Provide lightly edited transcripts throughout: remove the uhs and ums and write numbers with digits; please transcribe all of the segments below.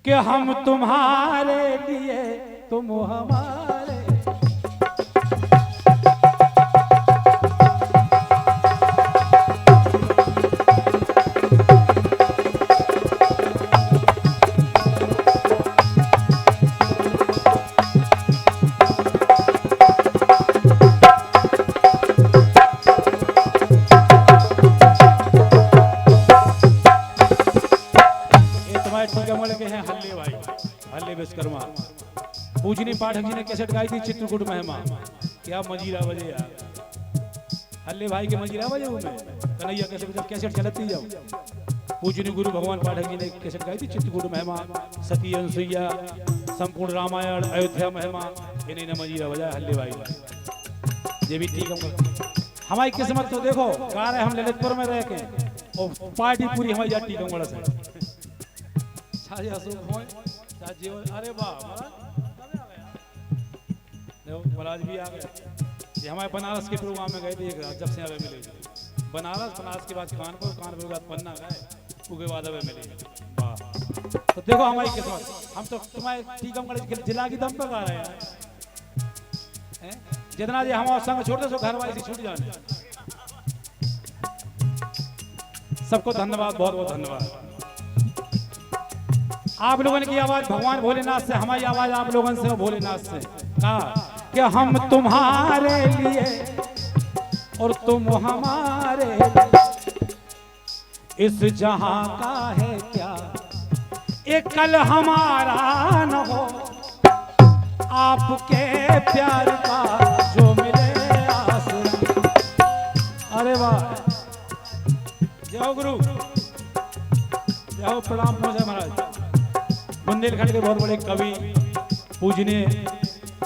कि हम तुम्हारे लिए तुम हमारे। विश्वकर्मा पूजनी पाठक जी ने कैसेट गाई थी चित्रकूट महिमा। क्या मजीरा बजे यार, हल्ले भाई के मजीरा बजे में कन्हैया कैसेट चलती जाओ। पूजनी गुरु भगवान पाठक जी ने कैसेट गाई थी चित्रकूट महिमा, सती अनुसुईया, संपूर्ण रामायण, अयोध्या महिमा, इन्हें न मजीरा बजा हल्ले भाई। ये भी ठीक है, हमारी किस्मत तो देखो गा रहे हम ललितपुर में रह के और पार्टी पूरी हमारी जाती कमड़ा से। अरे वाह महाराज भी आ गए। ये हमारे बनारस के प्रोग्राम में गए थे, जब से हमें मिले बनारस के बाद कानपुर के बाद पन्ना गए, उसके बाद हमें मिले। वाह, तो देखो हमारी किस्मत, हम तो तुम्हारे टीकमगढ़ जिला की दम पे गा रहे हैं। जितना जी हमारे संग छोड़ते सो घर वाले से छूट जाने। सबको धन्यवाद, बहुत बहुत धन्यवाद। आप लोगों की आवाज भगवान भोलेनाथ से, हमारी आवाज आप लोगों से भोलेनाथ से। कहा कि हम तुम्हारे लिए और तुम हमारे लिए, इस जहां का है क्या एक कल हमारा न हो, आपके प्यार का जो मिले आसरा। अरे वाह, जय गुरु, जय प्रणाम पूजा महाराज। बुंदेलखंड के बहुत बड़े कवि पूजनीय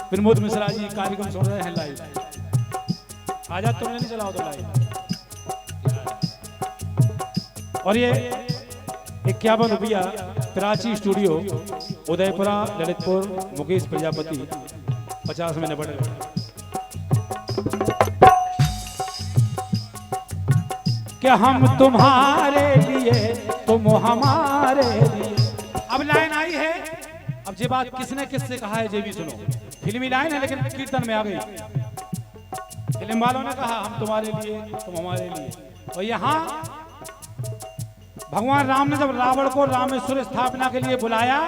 प्रमोद मिश्रा जी कार्यक्रम सुन रहे हैं लाइव। आजा तुमने नहीं चलाओ तो लाइव। और ये 51 रुपया प्राची स्टूडियो उदयपुरा ललितपुर, मुकेश प्रजापति 50 में बढ़ गए। क्या हम तुम्हारे लिए तुम हमारे लिए। अब लाइन आई है, अब ये बात किसने किससे कहा है ये भी सुनो। फिल्मी लाइन है लेकिन कीर्तन में आ गई। फिल्म वालों ने कहा हम तुम्हारे लिए तुम हमारे लिए। और यहाँ भगवान राम ने जब रावण को रामेश्वर स्थापना के लिए बुलाया,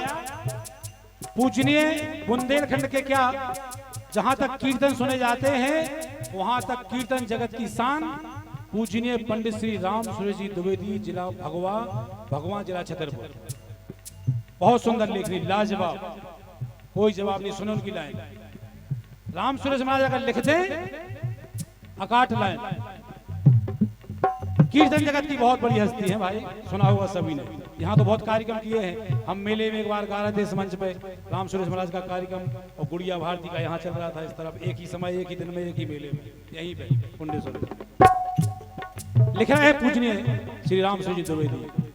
पूजनीय बुंदेलखंड के क्या जहां तक कीर्तन सुने जाते हैं वहां तक कीर्तन जगत की शान पूजनीय पंडित श्री राम सूरज जी द्विवेदी, जिला भगवान जिला छतरपुर। बहुत सुंदर लेखनी, लाजवाब, कोई जवाब नहीं। सुनो उनकी लाइन। राम सूरज महाराज अगर लिखते अकाट लाइन। कीर्तन जगत की बहुत बड़ी हस्ती है भाई, सुना होगा सभी ने। यहाँ तो बहुत कार्यक्रम किए हैं। हम मेले में एक बार गा रहे थे इस मंच पे राम सूरज महाराज का कार्यक्रम, और गुड़िया भारती का यहाँ चल रहा था इस तरफ, एक ही समय, एक ही दिन में, एक ही मेले में, यहीं पे कुंडेश्वर लिख रहे हैं पूजनीय श्री राम सूरज जी द्विवेदी।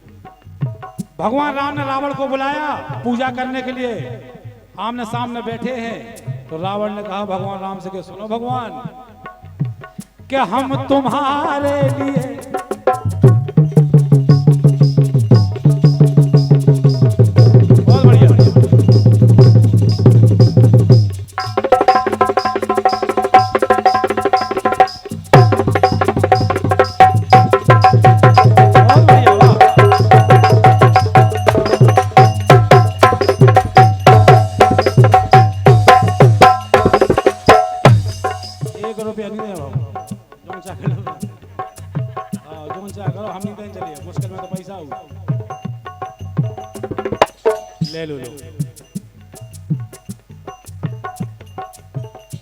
भगवान राम ने रावण को बुलाया पूजा करने के लिए, आमने सामने बैठे हैं। तो रावण ने कहा भगवान राम से कि सुनो भगवान, क्या हम तुम्हारे लिए बहुत बढ़िया।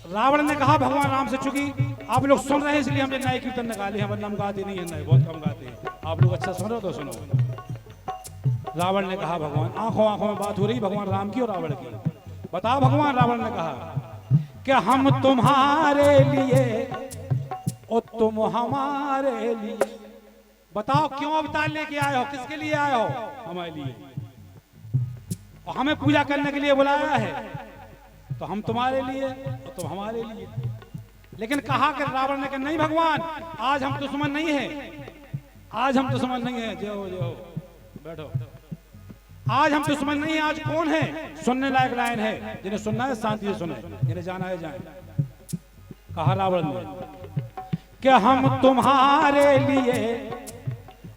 रावण ने कहा भगवान राम से, चूंकि आप लोग सुन रहे हैं इसलिए हमने नए कीर्तन निकाले हैं, वरना हम गाते नहीं है नए, बहुत कम गाते हैं। आप लोग अच्छा सुन रहे हो तो सुनो। रावण ने कहा भगवान, आंखों आंखों में बात हो रही भगवान राम की और रावण की। बताओ भगवान, रावण ने कहा कि हम तुम्हारे लिए और तुम हमारे लिए। बताओ क्यों अवतार लेके आए हो, किसके लिए आए हो? हमारे लिए। और हमें पूजा करने के लिए बुलाया है, तो हम तुम्हारे लिए और तुम हमारे लिए। लेकिन कहा कि रावण ने कहा नहीं भगवान, आज हम दुश्मन नहीं है, आज हम दुश्मन नहीं है। जो बैठो। आज हम दुश्मन नहीं, आज कौन है? सुनने लायक लाइन है, जिन्हें सुनना है शांति से सुने, जिन्हें जाना है जाए। कहा रावण ने कि हम तुम्हारे लिए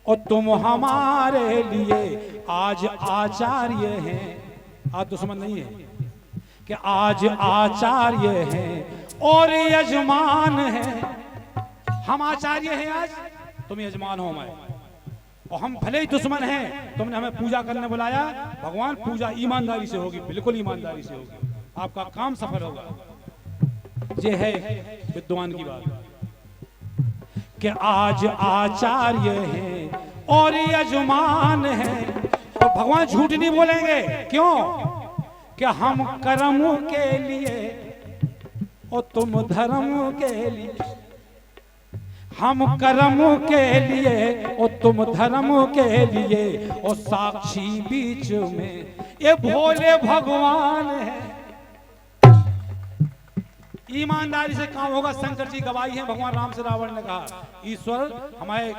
और तुम हमारे लिए आज आचार्य हैं। आज दुश्मन नहीं है कि आज आचार्य हैं और यजमान हैं। हम आचार्य हैं आज, तुम यजमान हो हमारे। और हम भले ही दुश्मन हैं, तुमने हमें पूजा करने बुलाया। भगवान पूजा ईमानदारी से होगी, बिल्कुल ईमानदारी से होगी, आपका काम सफल होगा। ये है विद्वान की बात कि आज आचार्य हैं और यजमान हैं। और भगवान झूठ नहीं बोलेंगे, क्यों? कि हम कर्म के लिए और तुम धर्म के लिए। हम कर्म के लिए और तुम धर्म के लिए, और साक्षी बीच में ये भोले भगवान है। ईमानदारी से काम होगा। शंकर जी गवाही हैं, भगवान राम से रावण ने कहा ईश्वर हमारे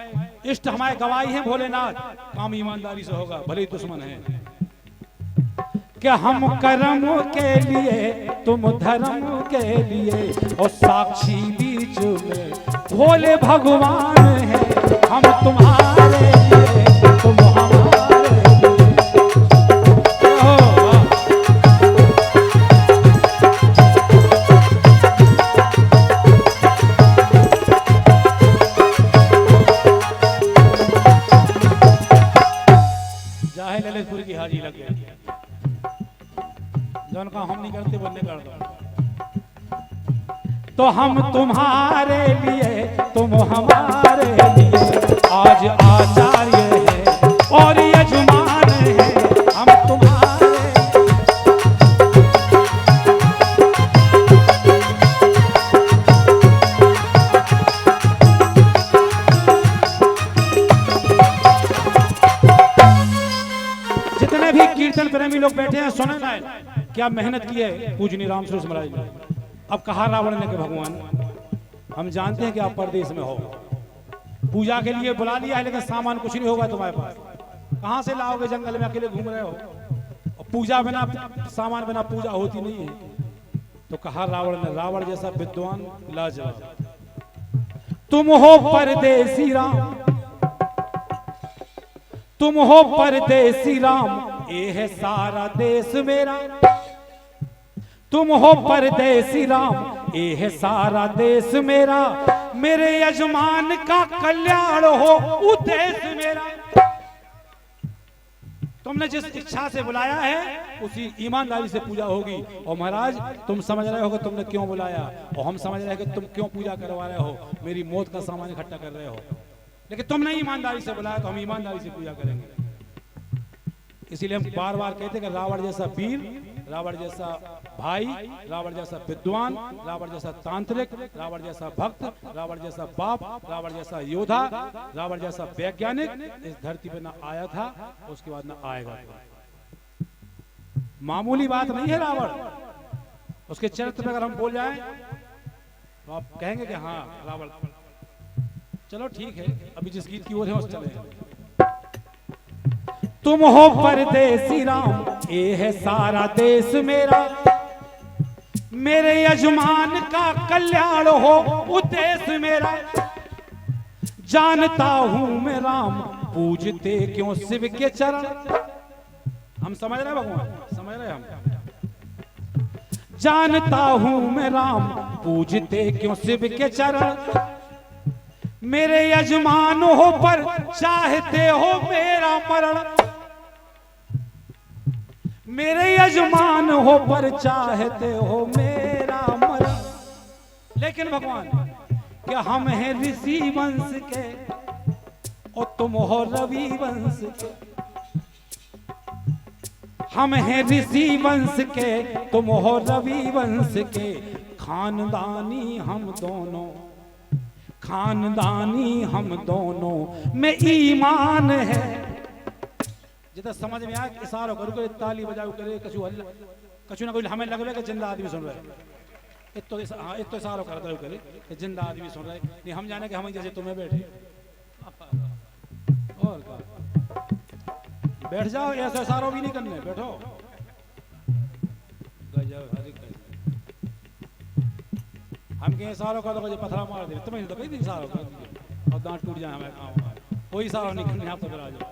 इष्ट हमारे गवाही हैं भोलेनाथ, काम ईमानदारी से होगा, भले ही दुश्मन है। कि हम कर्म के लिए तुम धर्म के लिए, और साक्षी बीच में भोले भगवान हैं। हम तुम्हारे लिए तुम हमारे लिए। जाहे ललितपुर की हाजी लग गई, जौन का हम नहीं करते बनने कर दो। तो हम तुम्हारे लिए तुम हमारे लिए आज आचार्य हैं और यजमान हैं। हम तुम्हारे जितने भी कीर्तन प्रेमी लोग बैठे हैं, सुने ना, क्या मेहनत की है पूजनी राम सुरेश महाराज ने। अब कहा रावण ने कि भगवान हम जानते हैं कि आप परदेश में हो, पूजा के लिए बुला लिया है, लेकिन सामान कुछ नहीं होगा तुम्हारे पास। कहां से लाओगे? जंगल में अकेले घूम रहे हो, और पूजा बिना सामान बिना पूजा होती नहीं है। तो कहा रावण ने, रावण जैसा विद्वान लाजवाब, तुम हो परदेसी राम, तुम हो परदेसी राम, ये है सारा देश मेरा। तुम हो परदेसी राम, ये है सारा देश मेरा। मेरे यजमान का कल्याण हो उद्देश्य मेरा। तुमने जिस इच्छा से बुलाया है उसी ईमानदारी से पूजा होगी। और महाराज तुम समझ रहे हो कि तुमने क्यों बुलाया, और हम समझ रहे हैं कि तुम क्यों पूजा करवा रहे हो, मेरी मौत का सामान इकट्ठा कर रहे हो। लेकिन तुमने ईमानदारी से बुलाया तो हम ईमानदारी से पूजा करेंगे। इसीलिए हम बार बार कहते हैं कि रावण जैसा वीर, रावण जैसा भाई, रावण जैसा विद्वान, रावण जैसा तांत्रिक, रावण जैसा भक्त, रावण जैसा बाप, रावण जैसा योद्धा, रावण जैसा वैज्ञानिक इस धरती पे ना आया था, उसके बाद ना आएगा। मामूली बात नहीं है रावण। उसके चरित्र पर अगर हम बोल जाएं तो आप कहेंगे कि हाँ रावण। चलो ठीक है, अभी जिस गीत की ओर है उस चले। तुम हो परदेसी राम, ये है सारा देश मेरा। मेरे यजमान का कल्याण हो उद्देश्य मेरा। जानता हूं मैं राम, पूजते क्यों शिव के चरण। हम समझ रहे भगवान, समझ रहे हम। जानता हूं मैं राम, पूजते क्यों शिव के चरण। मेरे यजमान हो पर चाहते हो मेरा मरण। मेरे यजमान हो पर चाहते हो मेरा मरण। लेकिन भगवान क्या हम हैं ऋषि वंश के और तुम हो रवि वंश के। हम हैं ऋषि वंश के, तुम हो रवि वंश के। खानदानी हम दोनों, खानदानी हम दोनों में ईमान है। जितना समझ में आए इशारा करो, करे ताली बजाओ, करे कछु ना कोई हमें लगे कि जिंदा आदमी सुन रहे हैं। तो इशारा करता है करे कि जिंदा आदमी सुन रहे हैं। नहीं हम जाने कि हम जैसे तुम्हें बैठे और बैठ जाओ, ऐसा सारो भी नहीं करने, बैठो। गजब, अरे गजब। हम कहीं सारो का तो पथरा मार दे, तुम्हें तो कहीं दिन सारो कर दिए और दांत टूट जाए हमें काम, कोई सारो नहीं करने, आप तो आ जाओ।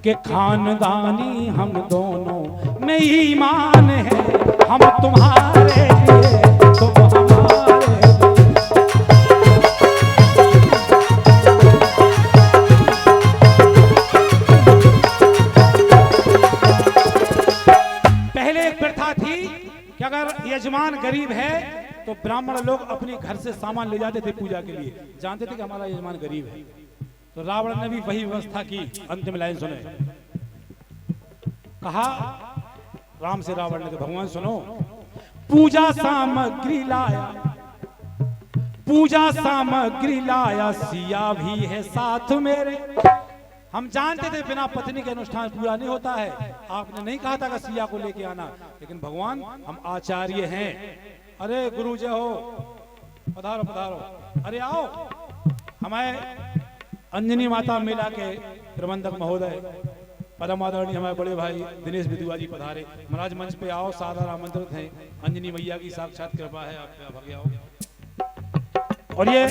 कि खानदानी हम दोनों में ईमान है, हम तुम्हारे लिए तुम हमारे लिए। पहले एक प्रथा थी कि अगर यजमान गरीब है तो ब्राह्मण लोग अपने घर से सामान ले जाते थे पूजा के लिए, जानते थे कि हमारा यजमान गरीब है। तो रावण ने भी वही व्यवस्था की। अंतिम लाइन सुने, कहा राम से रावण ने, तो भगवान सुनो, पूजा सामग्री लाया, पूजा सामग्री लाया, सिया भी है साथ मेरे। हम जानते थे बिना पत्नी के अनुष्ठान पूरा नहीं होता है, आपने नहीं कहा था कि सिया को लेके आना, लेकिन भगवान हम आचार्य हैं। अरे गुरु जय हो, पधारो पधारो, अरे आओ। हमारे अंजनी माता मेला के प्रबंधक महोदय परम आदरणीय हमारे बड़े भाई दिनेश विदुआ जी पधारे। महाराज मंच पे आओ, सादर आमंत्रित हैं, अंजनी मैया की साक्षात कृपा है आप पे, भाग्य आओ। और ये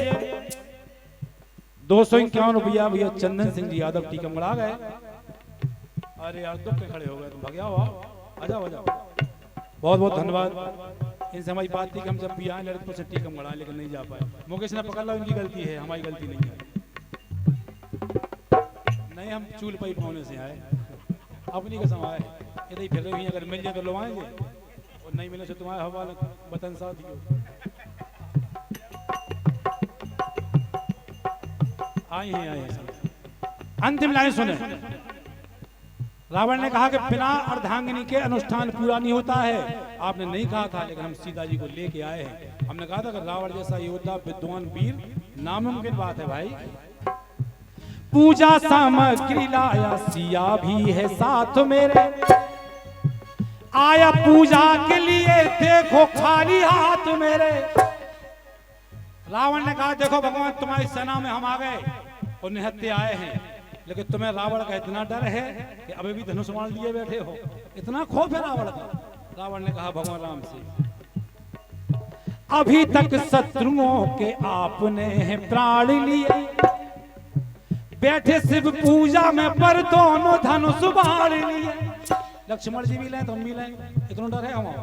251 रुपया भैया चंदन सिंह जी यादव टीकम गड़ा गए। अरे यार दुख के खड़े हो गए, तुम भाग्य आओ, आ जाओ आ जाओ। बहुत बहुत धन्यवाद। इनसे हमारी बात थी कि हम जब भी आए ललितपुर से टीकम गड़ा, लेकिन नहीं जा पाए। मुकेश ने पकड़ ला, उनकी गलती है, हमारी गलती नहीं है। नहीं, हम चूल पाई पाने से आए, अपनी कसम आए, इधर ही फिर रही हुई, अगर मिल जाए तो लो आएंगे, और नहीं मिले तो तुम्हारे हवाले वतन साथ ही आए हैं। अंतिम लाइन सुने, रावण ने कहा कि बिना अर्धांगिनी के अनुष्ठान पूरा नहीं होता है। आपने नहीं कहा था, लेकिन हम सीता जी को लेके आए हैं। हमने कहा था कि रावण जैसा योद्धा विद्वान वीर नामुमकिन बात है भाई। पूजा सामग्री लाया, सिया भी है साथ मेरे, आया पूजा के लिए, देखो खाली हाथ मेरे। रावण ने कहा देखो भगवान, तुम्हारी सेना में हम आ गए और निहत्ते आए हैं, लेकिन तुम्हें रावण का इतना डर है कि अभी भी धनुष बाण लिए बैठे हो, इतना खौफ है रावण का। रावण ने कहा भगवान राम से, अभी तक शत्रुओं के आपने प्राण लिए, बैठे शिव पूजा में पर दोनों धनुष बाण लिए। लक्ष्मण जी भी लें तो हम भी लेंगे, इतना डर है हमारा।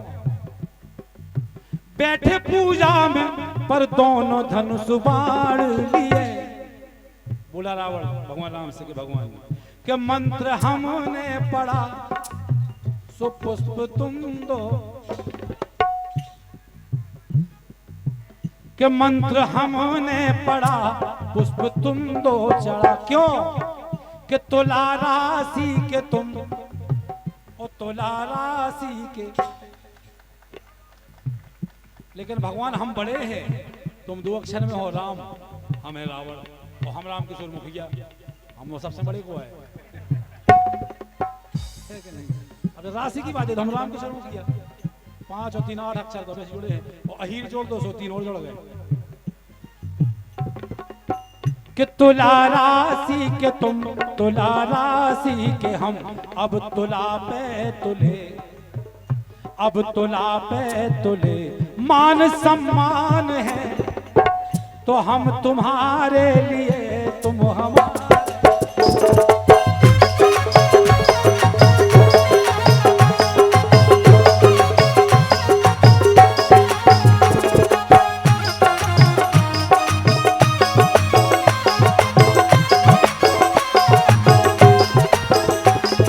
बैठे पूजा में पर दोनों धनुष बाण लिए। बोला रावण भगवान राम से कि भगवान के मंत्र हमने पढ़ा, सो पुष्प तुम दो, के मंत्र हमने पढ़ा, पुष्प तुम दो चढ़ा। क्यों? कि तुला राशि के तुम, और तुला राशि के। लेकिन भगवान हम बड़े हैं, तुम 2 अक्षर में हो राम, हम है रावण, और हम राम किशोर मुखिया, हम वो सबसे बड़े को है कि नहीं? अब राशि की बात है तो हम राम किशोर मुखिया, 5 और 3 8 अक्षर तो जुड़े हैं, और अहीर जोड़ 203 और जुड़ गए। कि तुला राशि के तुम, तुला राशि के हम, अब तुला पे तुले, अब तुला पे तुले। मान सम्मान है तो हम तुम्हारे लिए, तुम हमारे।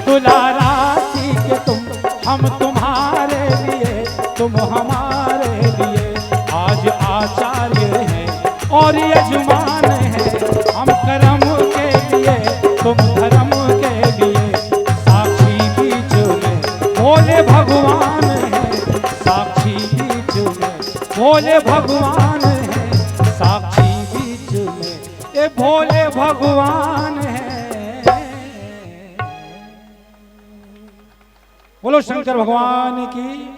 तुला राशि के तुम, हम तुम्हारे लिए, तुम हमारे लिए। आज आचार्य हैं और यजमान है, हम कर्म के लिए, तुम धर्म के लिए। साक्षी बीच में भोले भगवान है, साक्षी बीच में भोले भगवान है, साक्षी बीच में ये भोले भगवान है। बोलो शंकर भगवान की।